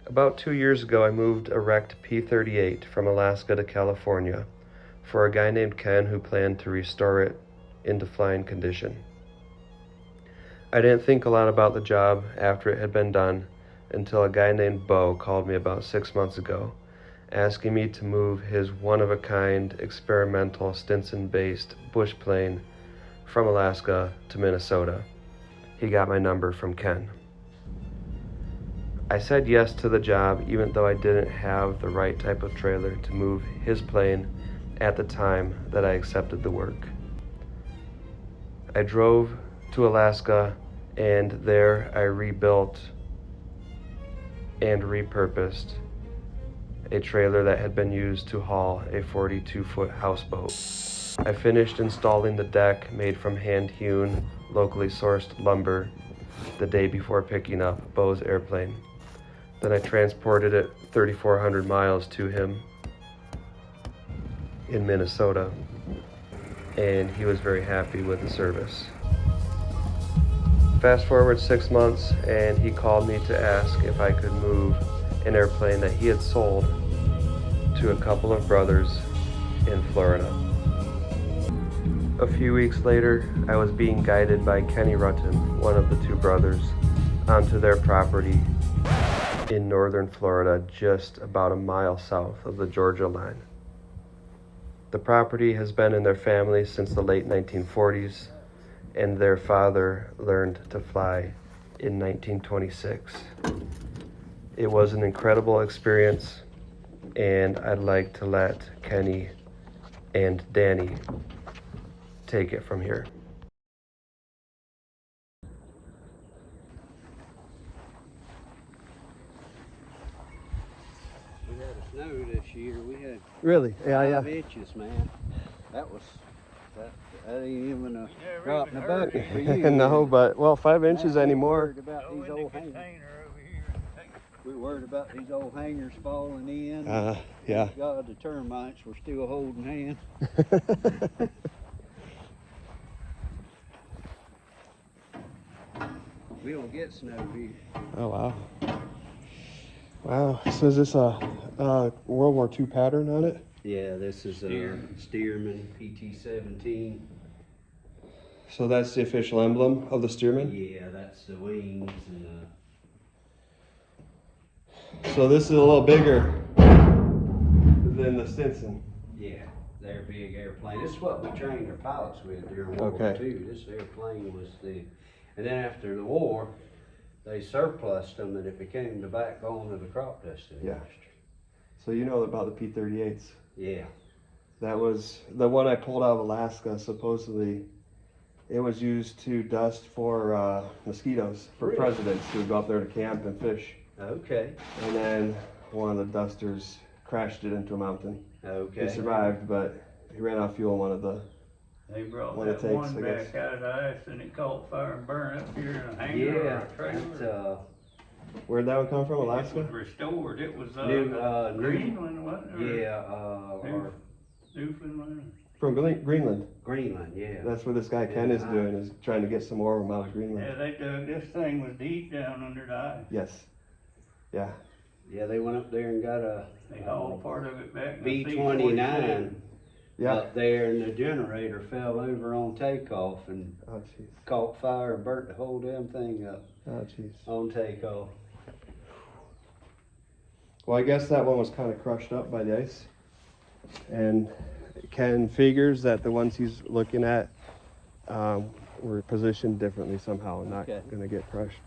About 2 years ago, I moved a wrecked P-38 from Alaska to California for a guy named Ken who planned to restore it into flying condition. I didn't think a lot about the job after it had been done until a guy named Bo called me about 6 months ago, asking me to move his one-of-a-kind experimental Stinson-based bush plane from Alaska to Minnesota. He got my number from Ken. I said yes to the job even though I didn't have the right type of trailer to move his plane at the time that I accepted the work. I drove to Alaska, and there I rebuilt and repurposed a trailer that had been used to haul a 42-foot houseboat. I finished installing the deck made from hand-hewn, locally sourced lumber the day before picking up Bo's airplane. Then I transported it 3,400 miles to him in Minnesota, and he was very happy with the service. Fast forward 6 months, and he called me to ask if I could move an airplane that he had sold to a couple of brothers in Florida. A few weeks later, I was being guided by Kenny Rutkin, one of the two brothers, onto their property in northern Florida, just about a mile south of the Georgia line. The property has been in their family since the late 1940s, and their father learned to fly in 1926. It was an incredible experience, and I'd like to let Kenny and Danny take it from here. We had a snow this year. We had Really? 5 inches, man. That ain't even a drop in the bucket for you. No, but well, 5 inches Man, anymore. We're worried about these old hangers falling in. Yeah. Thank God the termites were still holding hands. We don't get snow here. Oh wow. Wow. So is this a World War II pattern on it? Yeah, this is a Stearman PT-17. So that's the official emblem of the Stearman? Yeah, that's the wings and So this is a little bigger than the Stinson. yeah, they're big airplane. This is what we trained our pilots with during World War II. This airplane was and then after the war, they surplused them and it became the backbone of the crop dusting industry. So you know about the P-38s? Yeah. That was the one I pulled out of Alaska. Supposedly, it was used to dust for mosquitoes for presidents who would go up there to camp and fish. Okay. And then one of the dusters crashed it into a mountain. Okay. He survived, but he ran out of fuel in one of the They brought What it that takes, one I guess. back out of the ice and it caught fire and burned up here in a hangar or Yeah, a trailer. Where'd that one come from? It Alaska? was restored. It was New- Greenland, wasn't it? or Newfoundland. From Greenland. Greenland, yeah. That's what this guy Ken is doing, is trying to get some more of them out of Greenland. Yeah, they dug, this thing was deep down under the ice. Yes. Yeah. Yeah, they went up there and got a They hauled part of it back. in a B-29 Yeah. up there, and the generator fell over on takeoff and Oh jeez. caught fire and burnt the whole damn thing up Oh jeez. on takeoff. Well, I guess that one was kind of crushed up by the ice, and Ken figures that the ones he's looking at were positioned differently somehow and not going to get crushed.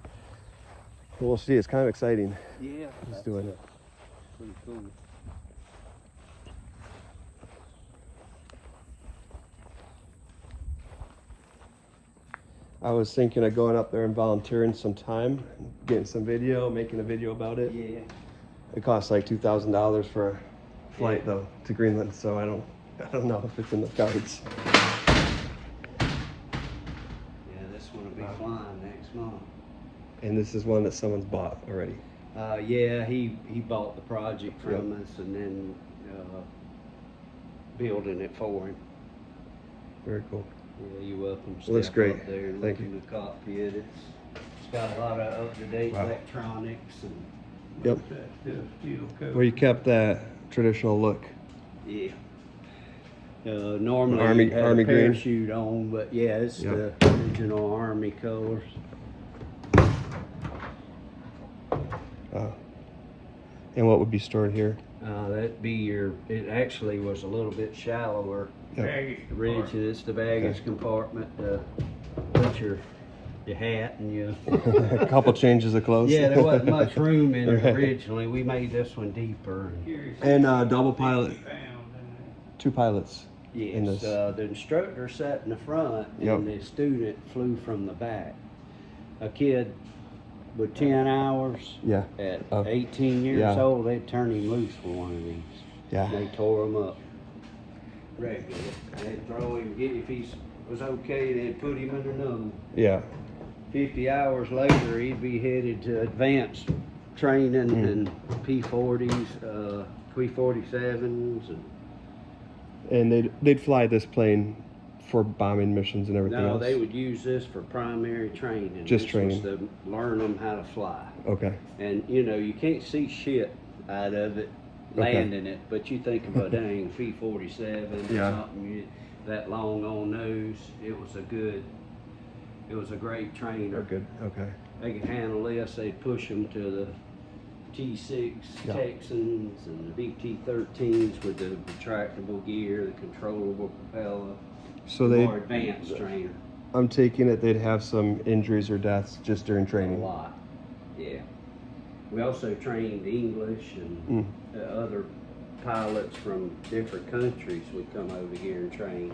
But we'll see. It's kind of exciting. Yeah, He's doing it. pretty cool. I was thinking of going up there and volunteering some time, getting some video, making a video about it. Yeah. It costs like $2,000 for a flight though to Greenland, so I don't know if it's in the cards. Yeah, this one will be flying next month. And this is one that someone's bought already. Yeah, he bought the project from us and then building it for him. Very cool. Yeah, you're welcome. Well, that's Step great. Up there and Thank look in the cockpit. It's got a lot of up-to-date Wow. electronics and Yep. That's still steel coated. Well, you kept that traditional look. Yeah. Normally Army- you'd have Army a green. parachute on, but yeah, it's Yep. the original Army colors. And what would be stored here? That'd be it actually was a little bit shallower. Yep. Baggage Ridge, compartment. it's the baggage Okay. compartment to put your hat and your. A couple changes of clothes. Yeah, there wasn't much room in it Right. originally. We made this one deeper. Here's And double pilot, 50 pounds in 2 pilots. In Yes, this. the instructor sat in the front Yep. and the student flew from the back. A kid with 10 hours Yeah, at Oh. 18 years Yeah. old, they'd turn him loose for one of these. yeah. They tore him up regular. They'd throw him, if he was okay, they'd put him in another one. Yeah. 50 hours later, he'd be headed to advanced training and P-40s, P-47s, And they'd fly this plane for bombing missions and everything no, else? they would use this for primary training. Just This training. was to learn them how to fly. Okay. And you can't see shit out of it landing it, but you think of a dang P-47 or Yeah. something that long on nose. It was a great trainer. Oh, good. Okay. They could handle this. They'd push them to the T6 Yeah. Texans and the BT-13s with the retractable gear, the controllable propeller. So More advanced trainer. I'm taking it they'd have some injuries or deaths just during A training. lot, yeah. We also trained English and other pilots from different countries would come over here and train.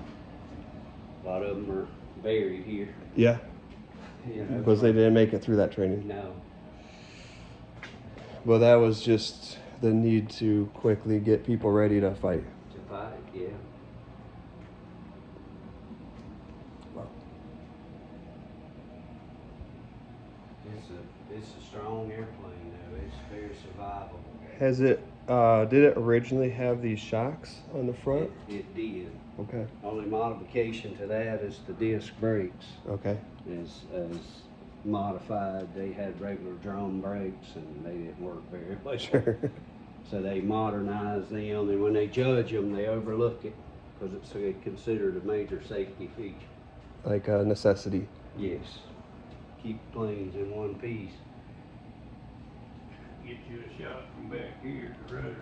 A lot of them are buried here. Yeah, You know, because they didn't make it through that training. No, Well, that was just the need to quickly get people ready to fight. to fight, yeah. It's a strong airplane though. It's very survivable. Has it? Did it originally have these shocks on the front? It did. Okay. Only modification to that is the disc brakes Okay. is modified. They had regular drum brakes and they didn't work very well. Sure. So they modernized them, and when they judge them, they overlook it because it's considered a major safety feature. Like a necessity. Yes. Keep planes in one piece. Get you a shot from back here, the rudder.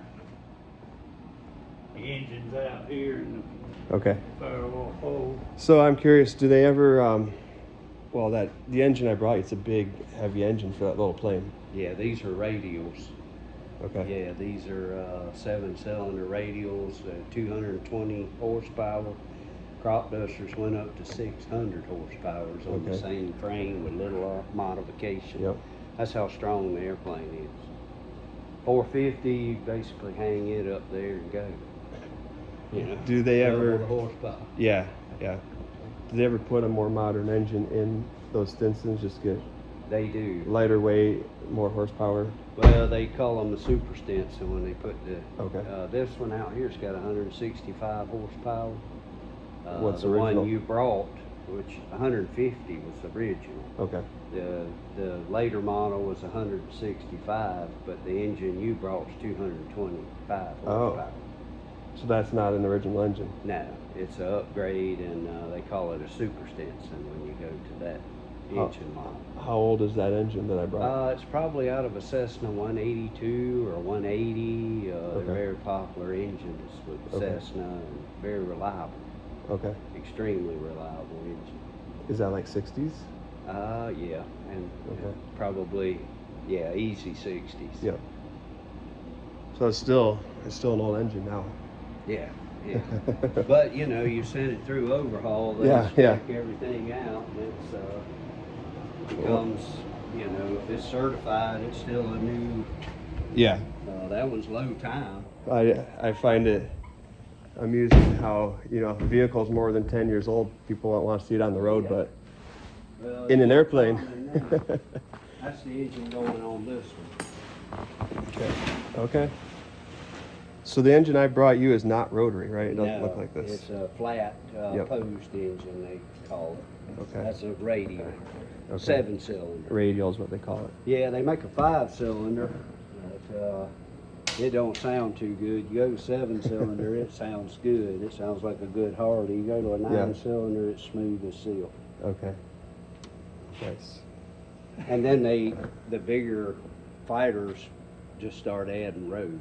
The engine's out here and Okay. the firewall hole. So I'm curious, do they ever? Well, the engine I brought you, it's a big, heavy engine for that little plane. Yeah, these are radials. Okay. Yeah, these are 7-cylinder radials, 220 horsepower. Crop dusters went up to 600 horsepower on the Okay. same frame with little modification. Yep. That's how strong the airplane is. 450, you basically hang it up there and go. You know, Do they double ever? the horsepower. Yeah. Yeah. Do they ever put a more modern engine in those Stinsons? Just get They do. lighter weight, more horsepower. Well, they call them the Super Stinson when they put the. Okay. This one out here's got 165 horsepower. What's the original? one you brought, which 150 was the original. Okay. The later model was 165, but the engine you brought was 225 horsepower. So that's not an original engine. No, it's an upgrade, and they call it a Super Stinson when you go to that engine model. How old is that engine that I brought? It's probably out of a Cessna 182 or 180. They're Okay. very popular engines with Okay. Cessna, and very reliable, Okay. extremely reliable engine. Is that like 60s? Yeah, and Okay. probably, yeah, easy 60s. Yep. So it's still an old engine now. Yeah, yeah. But you send it through overhaul, they Yeah, check everything out, and it's becomes, if it's certified, it's still a new. Yeah. That one's low time. I find it amusing how a vehicle's more than 10 years old, people don't want to see it on the road, but Well, in an it's airplane. common now. That's the engine going on this one. Okay. So the engine I brought you is not rotary, right? It doesn't No, look like this. It's a flat Yep. posed engine, they call it. Okay. That's a radial, Okay. 7-cylinder. Radial is what they call it. Yeah, they make a 5-cylinder. it don't sound too good. You go to 7-cylinder, it sounds good. It sounds like a good Harley. You go to a 9-cylinder, it's smooth as silk. Okay. Nice. And then the bigger fighters just start adding rows.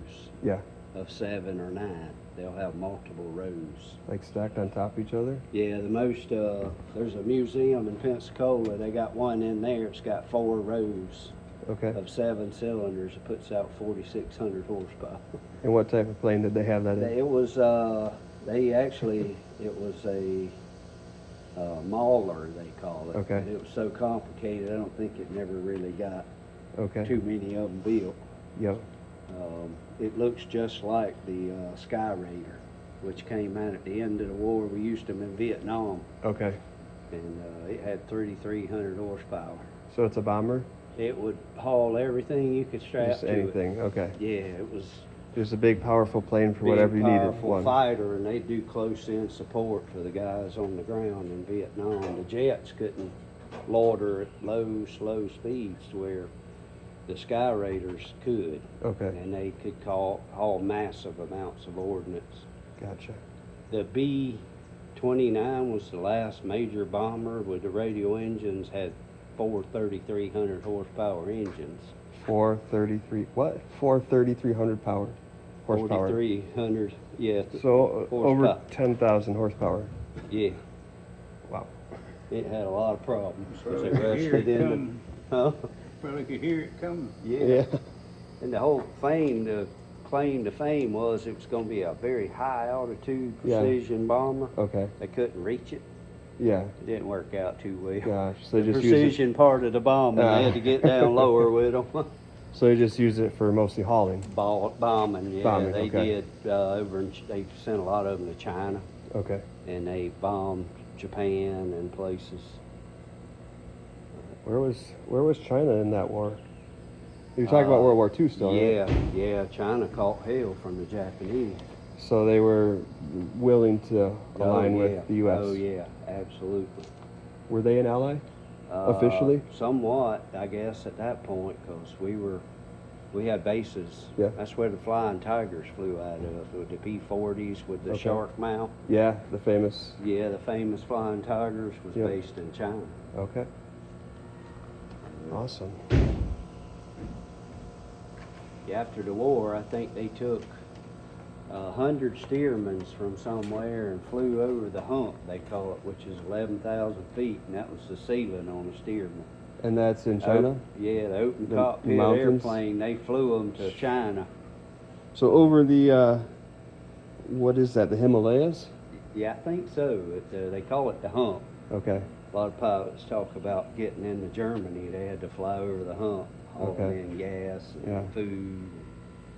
Yeah. Of 7 or 9. They'll have multiple rows. Like stacked on top of each other? Yeah, the most, there's a museum in Pensacola. They got one in there. It's got 4 rows. Okay. Of 7 cylinders. It puts out 4,600 horsepower. And what type of plane did they have that in? It was, it was a mauler, they call it. Okay. And it was so complicated, I don't think it never really got too many of them built. Yep. It looks just like the Sky Raider, which came out at the end of the war. We used them in Vietnam. Okay. And it had 3,300 horsepower. So it's a bomber? It would haul everything you could strap Just to anything, okay. Yeah, it was Just a big, powerful plane for whatever you needed. Powerful fighter, and they do close-in support for the guys on the ground in Vietnam. The jets couldn't loiter at low, slow speeds to where the Sky Raiders could. Okay. And they could haul massive amounts of ordnance. Gotcha. The B-29 was the last major bomber with the radio engines, had 4 3,300 horsepower engines. 433, what? 4,300 power. Horsepower. 4,300, yeah. So over 10,000 horsepower. Yeah. Wow. It had a lot of problems. Probably It could hear rusted it in coming. Huh? Probably could hear it coming. Yeah. And the whole thing, the claim to fame was it was going to be a very high altitude precision bomber. Okay. They couldn't reach it. Yeah. It didn't work out too well. Gosh. So they The just use it. precision part of the bombing, they had to get down lower with them. So they just use it for mostly hauling. Bombing, yeah. Bombing, they okay. did they sent a lot of them to China. Okay. And they bombed Japan and places. Where was China in that war? You're talking about World War II still, right? Yeah. China caught hell from the Japanese. So they were willing to align with the U.S. Oh yeah, absolutely. Were they an ally officially? Somewhat, I guess, at that point, because we had bases. Yeah. That's where the Flying Tigers flew out of, with the P-40s with the shark mouth. Yeah, the famous. Yeah, the famous Flying Tigers was based in China. Okay. Awesome. After the war, I think they took 100 steermen from somewhere and flew over the hump, they call it, which is 11,000 feet, and that was the ceiling on the steerman. And that's in China? Yeah, the open cockpit mountains? airplane, they flew them to China. So over the, what is that, the Himalayas? Yeah, I think so. They call it the hump. Okay. A lot of pilots talk about getting into Germany. They had to fly over the hump, hauling in gas and food.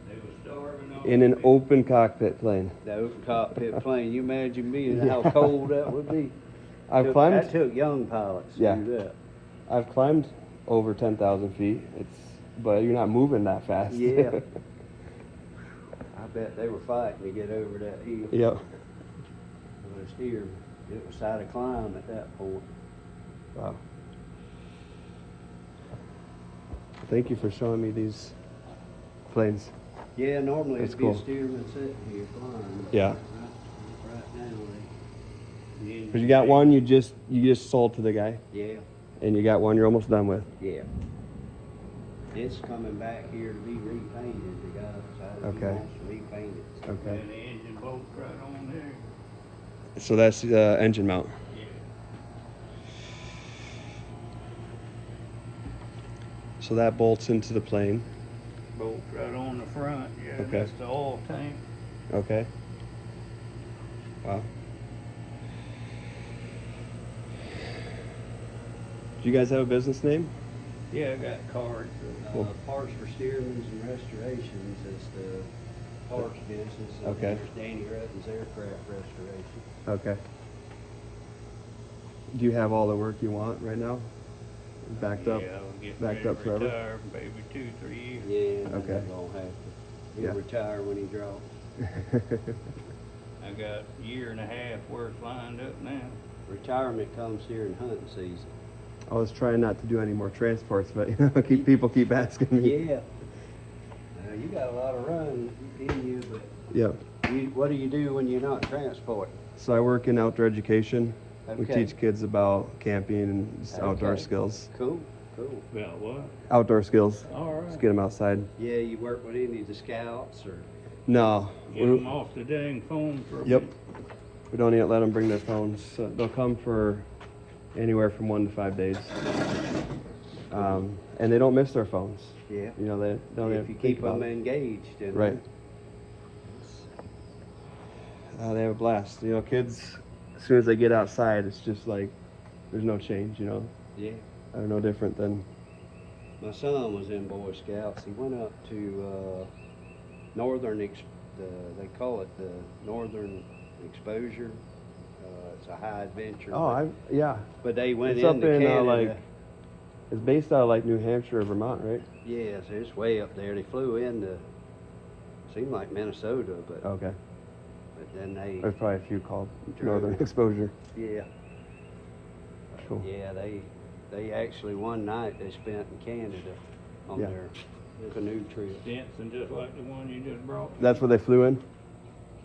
They were starving on In an open cockpit plane. The open cockpit plane, you imagine being how cold that would be? That took young pilots to do that. I've climbed over 10,000 feet. But you're not moving that fast. Yeah. I bet they were fighting to get over that hill. Yep. With a steer, it was side of climb at that point. Wow. Thank you for showing me these planes. Yeah, normally That's it'd be cool. a steerman sitting here flying. Yeah. Right now, Cause you got one you just sold to the guy, yeah, and you got one you're almost done with. yeah. It's coming back here to be repainted. The guy decided he Okay. wants to repaint it. Okay. And the engine bolts right on there. So that's the engine mount. Yeah. So that bolts into the plane. Bolts right on the front, yeah. Okay. That's the oil tank. Okay. Wow. Do you guys have a business name? Yeah, I got cards. Parts for steermans and restorations is the parts business. And Okay. There's Danny Rutkin's aircraft restoration. Okay. Do you have all the work you want right now? Backed up? Yeah, I'll get backed ready up to forever? retire, maybe 2-3 years. Yeah, and Okay. he's gonna have to. He'll Yeah. retire when he drops. I got a year and a half worth lined up now. Retirement comes during hunting season. I was trying not to do any more transports, but people keep asking me. Yeah. Now, you got a lot of run in you, but Yep. what do you do when you're not transporting? So I work in outdoor education. We Okay. teach kids about camping and just outdoor Okay. skills. Cool, cool. About what? Outdoor skills. All Just right. get them outside. Yeah, you work with any of the scouts or? No. Get them off the dang phone for a Yep. minute. We don't even let them bring their phones. So they'll come for anywhere from 1 to 5 days. And they don't miss their phones. Yeah. You know, they don't If even you think keep about them it. engaged. And Right. They have a blast. You know, kids, as soon as they get outside, it's just like, there's no change, you know. Yeah. They're no different than, My son was in Boy Scouts. He went up to they call it the Northern Exposure. It's a high adventure. yeah. But they went It's up into in, Canada. It's based out of like New Hampshire or Vermont, right? Yes, it's way up there. They flew into, seemed like Minnesota, but Okay. then they, There's probably a few called Drove. Northern Exposure. yeah, Cool. yeah, they actually one night they spent in Canada on Yeah. their canoe trip. Dancing just like the one you just brought. That's where they flew in?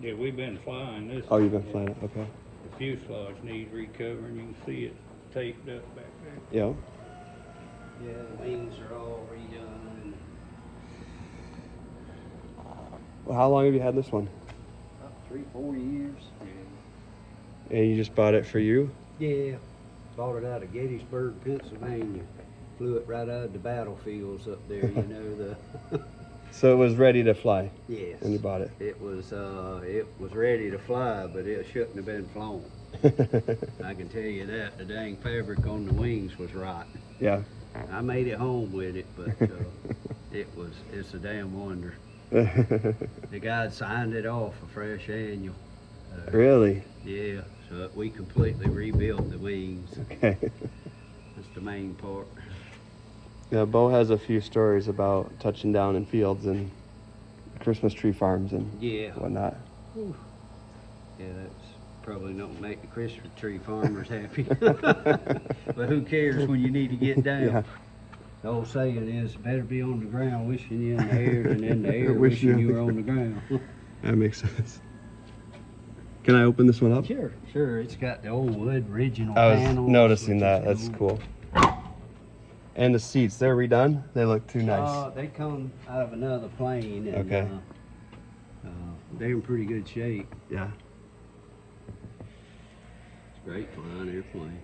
Yeah, we've been flying this. Oh, you've been flying it, okay. The fuselage needs recovering. You can see it taped up back there. Yeah. Yeah, the wings are all redone. And Well, how long have you had this one? about 3-4 years. And you just bought it for you? Yeah, bought it out of Gettysburg, Pennsylvania. Flew it right out of the battlefields up there, you know, the, So it was ready to fly yes. when you bought it? It was ready to fly, but it shouldn't have been flown. I can tell you that. The dang fabric on the wings was rotten. Yeah. I made it home with it, but it's a damn wonder. The guy signed it off a fresh annual. Really? Yeah, so we completely rebuilt the wings. Okay. That's the main part. Yeah, Bo has a few stories about touching down in fields and Christmas tree farms and Yeah. whatnot. Yeah, that's probably don't make the Christmas tree farmers happy. But who cares when you need to get down? Yeah. The old saying is, better be on the ground wishing you in the air than in the air Wishing wishing you- you were on the ground. That makes sense. Can I open this one up? Sure, sure. It's got the old wood original I was panels. noticing which that. is That's cool. And the seats, they're redone? They look too nice. They come out of another plane, and Okay. they're in pretty good shape. Yeah. It's a great flying airplane.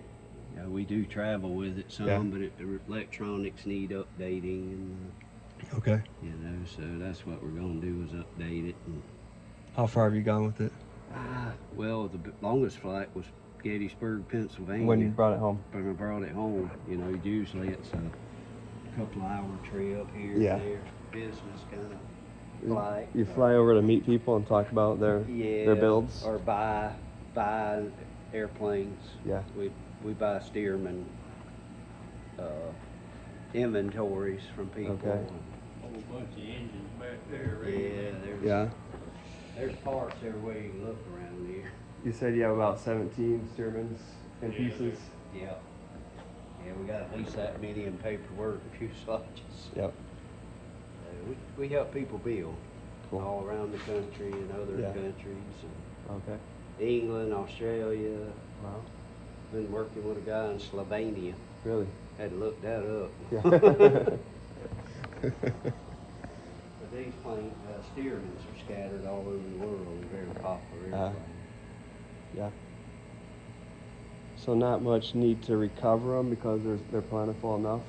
Yeah, we do travel with it some, Yeah. but the electronics need updating, and Okay. you know, so that's what we're gonna do is update it. And, How far have you gone with it? well, the longest flight was Gettysburg, Pennsylvania. When you brought it home? When I brought it home, you know, usually it's a couple hour trip here Yeah. and there, business kind of flight. You fly over to meet people and talk about their builds? or buy airplanes. Yeah. We buy Stearman inventories from people. Okay. Whole bunch of engines back there. Yeah, Right? Yeah. there's parts everywhere you can look around here. You said you have about 17 Stearmans in Yeah. pieces? Yeah. Yeah, we got at least that many in paperwork, a few fuselages. Yep. We help people build Cool. all around the country and other Yeah. countries. Okay. And England, Australia. Wow. Been working with a guy in Slovenia. Really? Had to look that up. Yeah. But these planes, Stearmans are scattered all over the world. They're very popular airplanes. Yeah. So not much need to recover them because they're plentiful enough?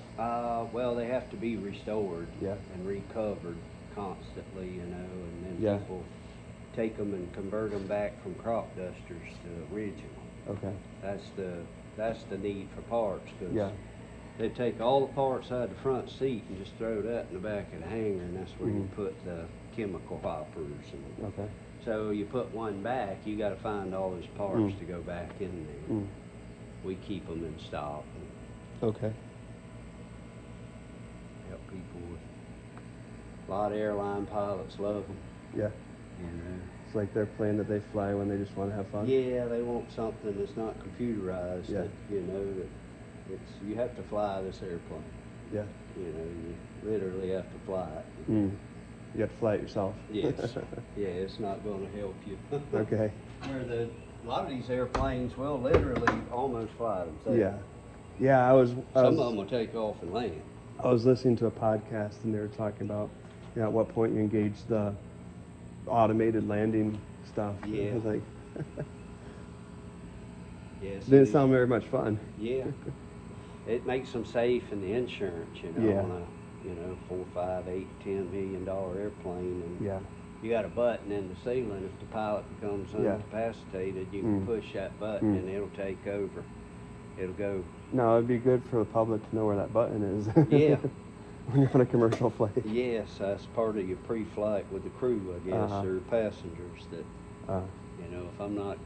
Well, they have to be restored Yeah. and recovered constantly, you know, and then Yeah. people take them and convert them back from crop dusters to original. Okay. That's the need for parts, because Yeah. they take all the parts out of the front seat and just throw that in the back of the hangar, and that's where you Mhm. put the chemical hoppers. And Okay. so you put one back, you got to find all those parts Mm. to go back in there. Mm. We keep them in stock and Okay. help people with. A lot of airline pilots love them, Yeah. you know. It's like their plane that they fly when they just want to have fun? Yeah, they want something that's not computerized. Yeah. That, you know, that you have to fly this airplane. Yeah. You know, you literally have to fly it. Mm. You have to fly it yourself. Yes. Yeah, it's not going to help you. Okay. Where a lot of these airplanes will literally almost fly themselves. Yeah. Yeah, I was Some of them will take off and land. I was listening to a podcast and they were talking about, you know, at what point you engage the automated landing stuff. Yeah. I was like, Yes. didn't sound very much fun. Yeah. It makes them safe in the insurance, you know, Yeah. on a, you know, $4, $5, $8, $10 million airplane. And Yeah. you got a button in the ceiling. If the pilot becomes Yeah. incapacitated, you can push that button and it'll take over. It'll go. No, it'd be good for the public to know where that button is. Yeah. When you're on a commercial flight. Yes, that's part of your pre-flight with the crew, I guess, or passengers. That you know, if I'm not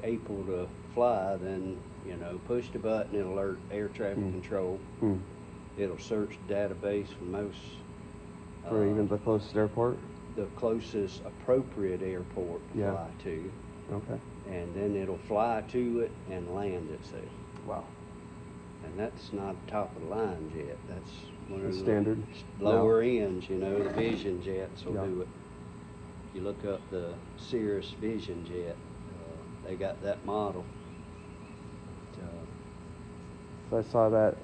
able to fly, then you know, push the button, it'll alert air traffic control. It'll search the database for most. For even the closest airport. The closest appropriate airport to Yeah. fly to, Okay. and then it'll fly to it and land itself. Wow. And that's not top of the line jet. That's one of the Standard? lower ends. You know, the Vision jets will Yeah. do it. If you look up the Cirrus Vision jet, they got that model. So I saw that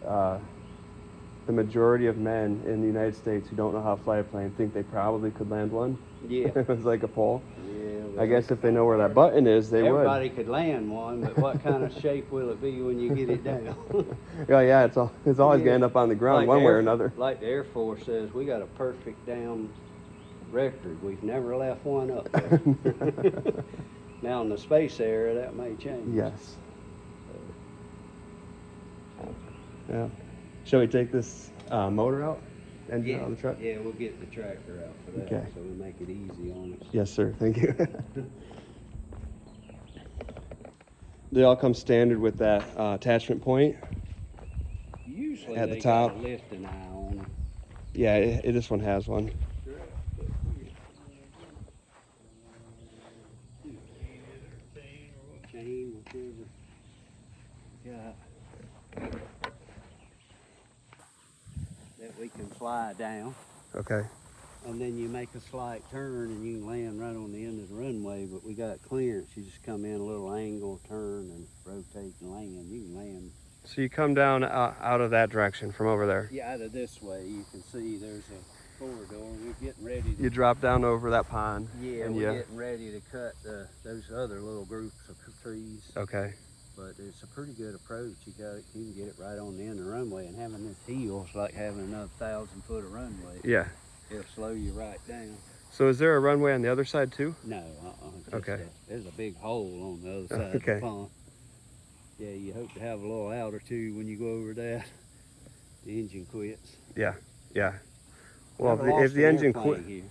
the majority of men in the United States who don't know how to fly a plane think they probably could land one. Yeah. It was like a poll. Yeah. I guess if they know where that button is, they everybody could land one, but what kind of shape will it be when you get it down? would. Yeah, it's always going to end up on the ground Like one the way or Air- another. Like the Air Force says, we got a perfect down record. We've never left one up there. Now in the space era, that may change. Yes. Yeah. Shall we take this motor out? Engine out of the truck? Yeah, we'll get the tractor out for that, Okay. so we'll make it easy on us. Yes, sir. Thank you. They all come standard with that attachment point. Usually At the they top. got a lifting eye on them. Yeah, this one has one. Chain, whichever. Yeah. That we can fly down. Okay. And then you make a slight turn and you can land right on the end of the runway, but we got clearance. You just come in a little angle, turn, and rotate and land. You can land. So you come down out of that direction from over there. Yeah, out of this way, you can see there's a corridor. We're getting ready to... You drop down over that pond. Yeah, and we're getting ready to cut those other little groups of trees. Okay. But it's a pretty good approach. You can get it right on the end of the runway, and having this hill is like having another 1,000 foot of runway. Yeah. It'll slow you right down. So is there a runway on the other side too? No, Okay. There's a big hole on the other side of the pond. Yeah, you hope to have a little out or two when you go over that. The engine quits. Yeah. Yeah. Well, Never lost if the an engine airplane quit, here.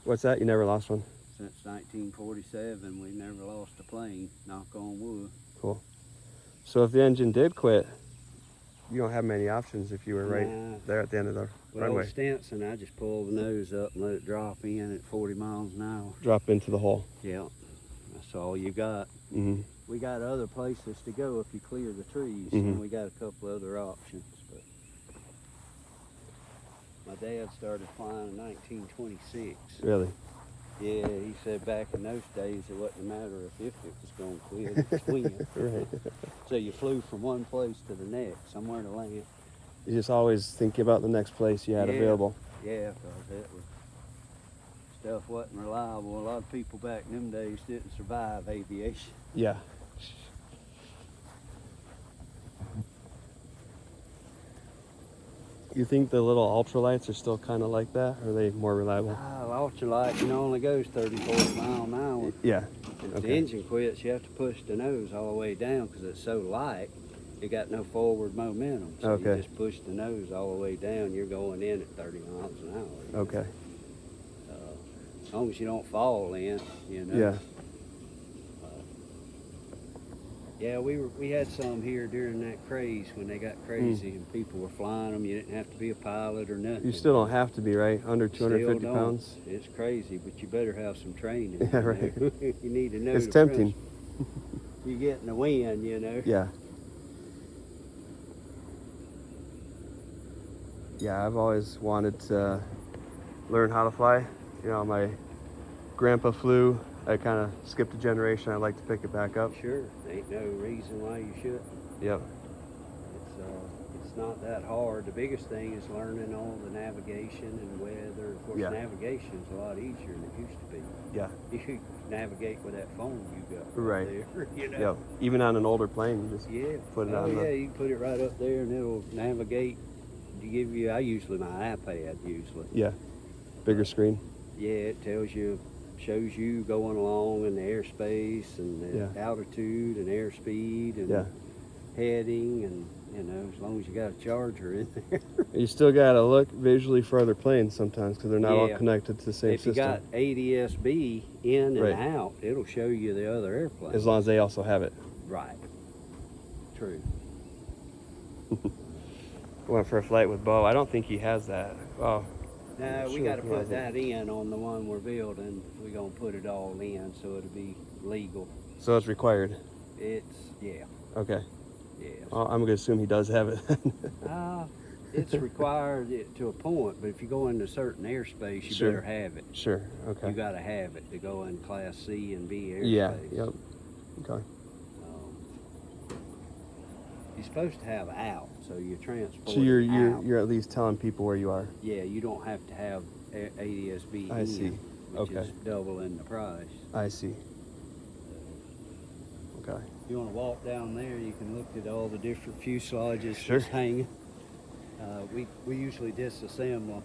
What's that? You never lost one? Since 1947, we've never lost a plane. Knock on wood. Cool. So if the engine did quit, you don't have many options if you were right Nah. there at the end of the With runway. old Stinson, I just pull the nose up and let it drop in at 40 miles an hour. Drop into the hole. Yeah, that's all you got. Mm-hmm. We got other places to go if you clear the trees, Mhm. and we got a couple other options. But my dad started flying in 1926. Really? Yeah, he said back in those days it wasn't a matter of if it was going to quit, it was when. Right. So you flew from one place to the next, somewhere to land. You just always thinking about the next place you had Yeah. available. Yeah, because it was, stuff wasn't reliable. A lot of people back in them days didn't survive aviation. Yeah. You think the little ultralights are still kind of like that? Or are they more reliable? Ultralight, only goes 30, 40 miles an hour. Yeah. If Okay. the engine quits, you have to push the nose all the way down because it's so light. You got no forward momentum. So Okay. you just push the nose all the way down. You're going in at 30 miles an hour. Okay. As long as you don't fall in, Yeah. Yeah, we had some here during that craze when they got crazy and people were flying them. You didn't have to be a pilot or nothing. You still don't have to be, right? Under Still 250 don't. pounds? It's crazy, but you better have some training. Yeah, right. You need to know. It's the tempting. principle. You get in the wind, Yeah. Yeah, I've always wanted to learn how to fly. You know, my grandpa flew. I kind of skipped a generation. I'd like to pick it back up. Sure, ain't no reason why you shouldn't. Yep. It's not that hard. The biggest thing is learning all the navigation and weather. Of course, Yeah. navigation's a lot easier than it used to be. Yeah. You can navigate with that phone you got Right. there. You know? Yep. Even on an older plane, you just Yeah. put it oh, on. yeah, you can put it right up there and it'll navigate. I usually my iPad usually. Yeah. Bigger screen. Yeah, it shows you going along in the airspace and the Yeah. altitude and airspeed and Yeah. heading, and you know, as long as you got a charger in there. You still gotta look visually for other planes sometimes because they're not all Yeah. connected to the same If you system. got ADS-B in and Right. out, it'll show you the other airplane. As long as they also have it. Right. True. Went for a flight with Bo. I don't think he has that. Oh. No, I'm we sure got to he put has it. that in on the one we're building. We're gonna put it all in so it'll be legal. So it's required. Yeah. Okay. Yeah. Well, I'm gonna assume he does have it. It's required to a point, but if you go into certain airspace, you Sure. better have it. Sure. Okay. You got to have it to go in Class C and B airspace. Yeah. Yep. Okay. You're supposed to have out, so you transport. So you're at least telling people where you are. Yeah, you don't have to have ADS-B I in, see. which Okay. is doubling the price. I see. Okay. If you want to walk down there, you can look at all the different fuselages Sure. just hanging. We usually disassemble them.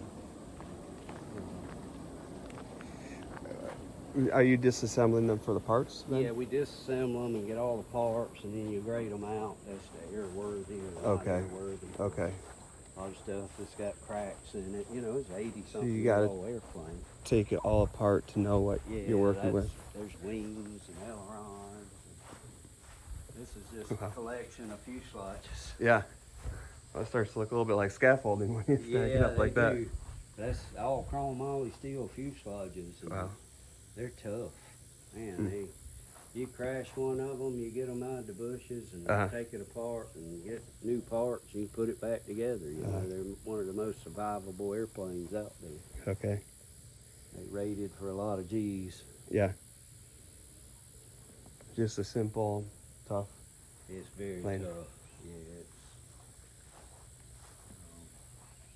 Are you disassembling them for the parts then? Yeah, we disassemble them and get all the parts, and then you grade them out as to airworthy or not Okay. airworthy. Okay. A lot of stuff that's got cracks in it. You know, it's 80-something you year gotta- old airplane. Take it all apart to know what Yeah, you're working with. There's wings and ailerons. This is just Wow. a collection of fuselages. Yeah. Well, it starts to look a little bit like scaffolding when you stack it up like that. do. That's all chrome moly steel fuselages. And Wow. they're tough. Man, you crash one of them, you get them out of the bushes and take it apart and get new parts and you put it back together. You know, they're one of the most survivable airplanes out there. Okay. They rated for a lot of G's. Yeah. Just a simple, tough. It's very plane. tough. Yeah, it's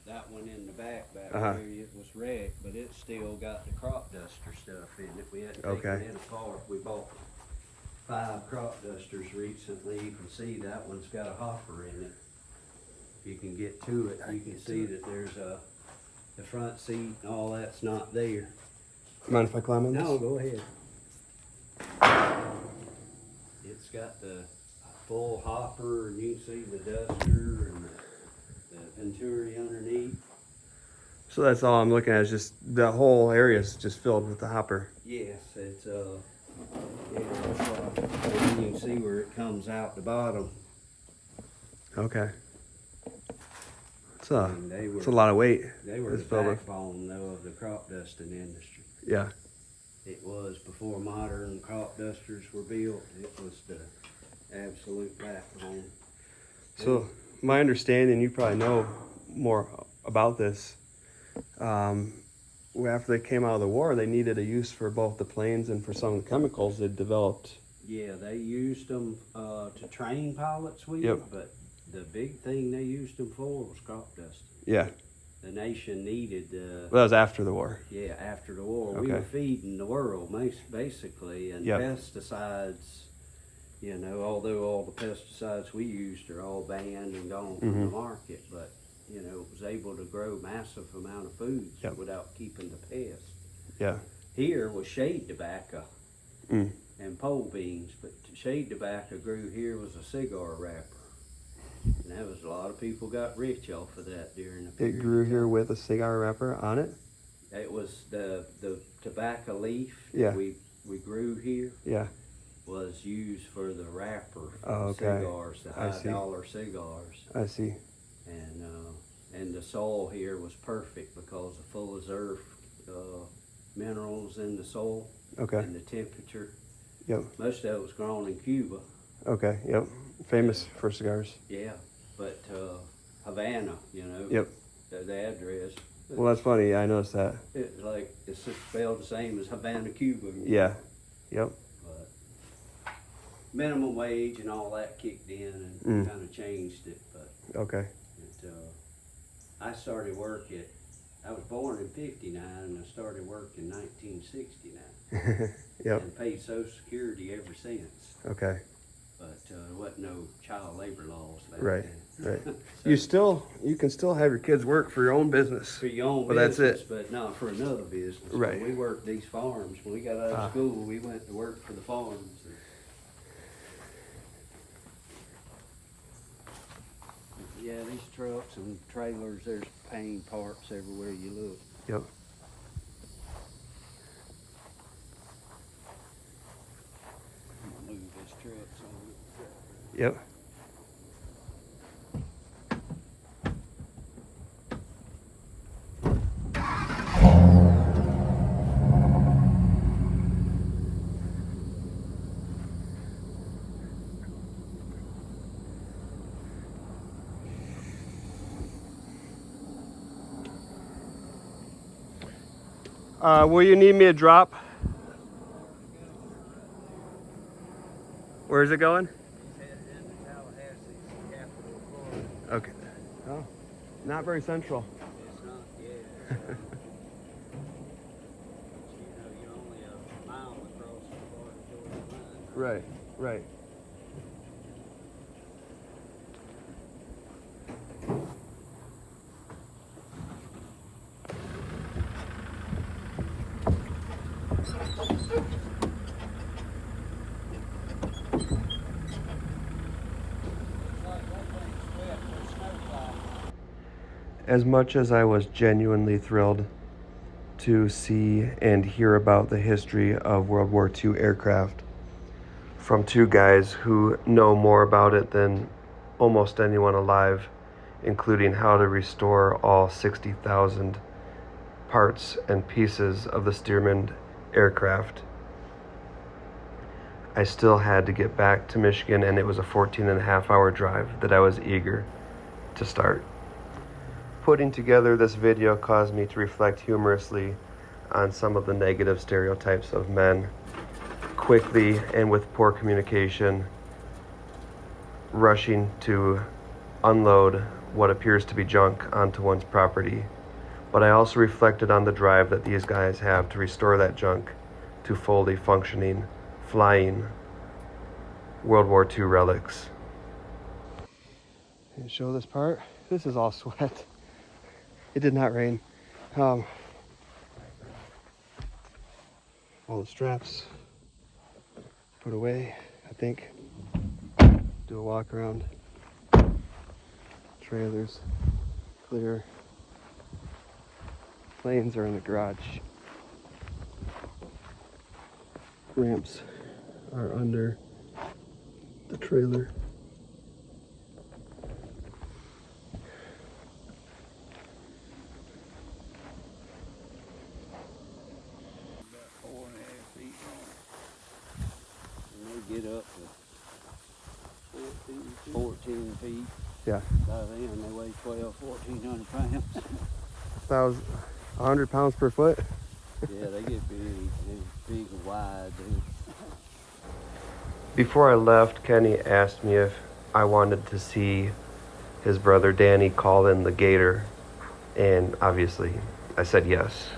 that one in the back there, it was wrecked, but it still got the crop duster stuff in it. We had to take it in apart. We bought 5 crop dusters recently. You can see that one's got a hopper in it. If you can get to it, you can see that there's the front seat and all that's not there. Mind if I climb on this? No, go ahead. It's got the full hopper, and you can see the duster and the Venturi underneath. So that's all I'm looking at is just the whole area is just filled with the hopper. Yes, it's yeah, that's why. And you can see where it comes out the bottom. Okay. And It's a lot of weight. They were it's the filled with. backbone though of the crop dusting industry. Yeah. It was before modern crop dusters were built. It was the absolute backbone. So my understanding, you probably know more about this. After they came out of the war, they needed a use for both the planes and for some of the chemicals they developed. Yeah, they used them to train pilots with, Yep. but the big thing they used them for was crop dusting. Yeah. The nation needed. Well, that was after the war. Yeah, after the war, we Okay. were feeding the world basically, and Yep. pesticides. You know, although all the pesticides we used are all banned and gone from the market, but you know, it was able to grow massive amount of foods Yep. without keeping the pests. Yeah. Here was shade tobacco Mm. and pole beans, but shade tobacco grew here was a cigar wrapper. And that was a lot of people got rich off of that during the period. It grew here with a cigar wrapper on it? It was the tobacco leaf Yeah. that we grew here Yeah. was used for the wrapper for Oh, the okay. cigars, the I high see. dollar cigars. I see. And the soil here was perfect because of full of earth minerals in the soil Okay. and the temperature. Yep. Most of it was grown in Cuba. Okay. Yep. Famous for cigars. Yeah, but Havana, you know. Yep. The address. Well, that's funny. I noticed that. It's like, it's just spelled the same as Havana, Cuba. Yeah. Yep. But minimum wage and all that kicked in and kind of changed it. But Okay. I started work I was born in 59 and I started work in 1969. Yep. And paid Social Security ever since. Okay. But there wasn't no child labor laws back Right. then. Right. So, You can still have your kids work for your own business. for your own Well, that's business, it. but not for another business. Right. When we worked these farms. When we got out of school, we went to work for the farms. Yeah, these trucks and trailers, there's paint parts everywhere you look. Yep. I'm gonna move this truck so I don't get the tractor. Yep. Will you need me to drop? Where is it going? He's headed into Tallahassee, the capital of Florida. Okay. Oh, not very central. It's not, yeah. You're only a mile across the Florida-Georgia line. Right, right. As much as I was genuinely thrilled to see and hear about the history of World War II aircraft from two guys who know more about it than almost anyone alive, including how to restore all 60,000 parts and pieces of the Stearman aircraft, I still had to get back to Michigan, and it was a 14.5-hour drive that I was eager to start. Putting together this video caused me to reflect humorously on some of the negative stereotypes of men, quickly and with poor communication, rushing to unload what appears to be junk onto one's property. But I also reflected on the drive that these guys have to restore that junk to fully functioning, flying World War II relics. Can you show this part? This is all sweat. It did not rain. All the straps put away, I think. Do a walk around. Trailers clear. Planes are in the garage. Ramps are under the trailer. About 4.5 feet long. And they get up to 14 feet. Yeah. By then, they weigh 1,400 pounds. 100 pounds per foot. Yeah, they get big. They're big and wide. Before I left, Kenny asked me if I wanted to see his brother Danny call in the gator, and obviously I said yes.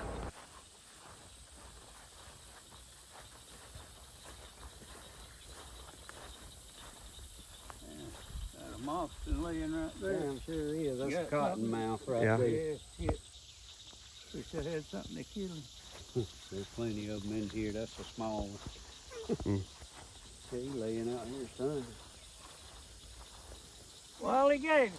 A moccasin laying right there. Damn sure is. That's You a got cotton something? mouth right Yeah. there. Yeah, shit. Wish I had something to kill him. There's plenty of them in here. That's a small one. See, laying out here, son. Wally Gator.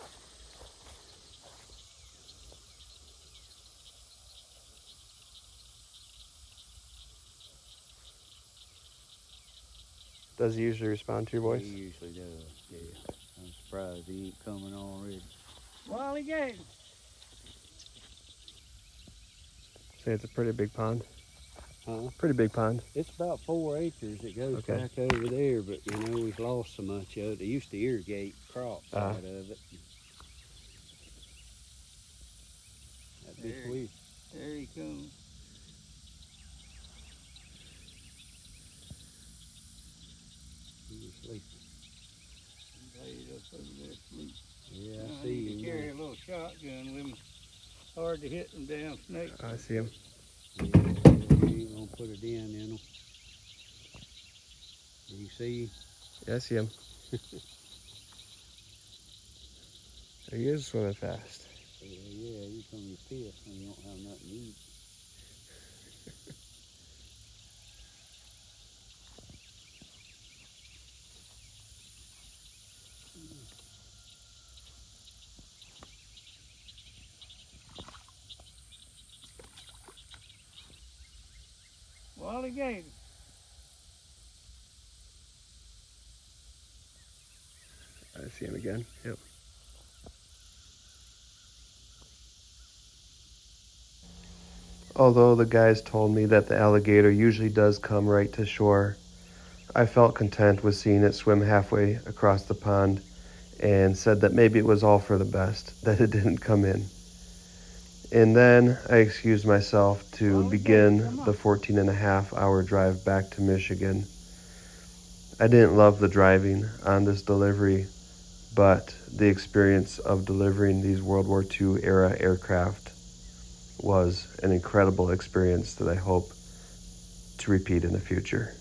Does he usually respond to your voice? He usually does, yeah. I'm surprised he ain't coming already. Wally Gator. Say it's a pretty big pond. Huh? Pretty big pond. It's about 4 acres. It goes Okay. back over there, but you know, we've lost so much of it. They used to irrigate crops out of it. He's asleep. There he comes. He's asleep. He's laid up over there asleep. Yeah, I I see need him. to carry a little shotgun with me. Hard to hit them damn snakes. I see him. Yeah, you ain't gonna put it in him. Do you see? Yeah, I see him. He is swimming fast. Yeah, you come to piss when you don't have nothing to eat. Wally gators. I see him again. Yep. Although the guys told me that the alligator usually does come right to shore, I felt content with seeing it swim halfway across the pond and said that maybe it was all for the best that it didn't come in. And then I excused myself to begin the 14-and-a-half-hour drive back to Michigan. I didn't love the driving on this delivery, but the experience of delivering these World War II era aircraft was an incredible experience that I hope to repeat in the future.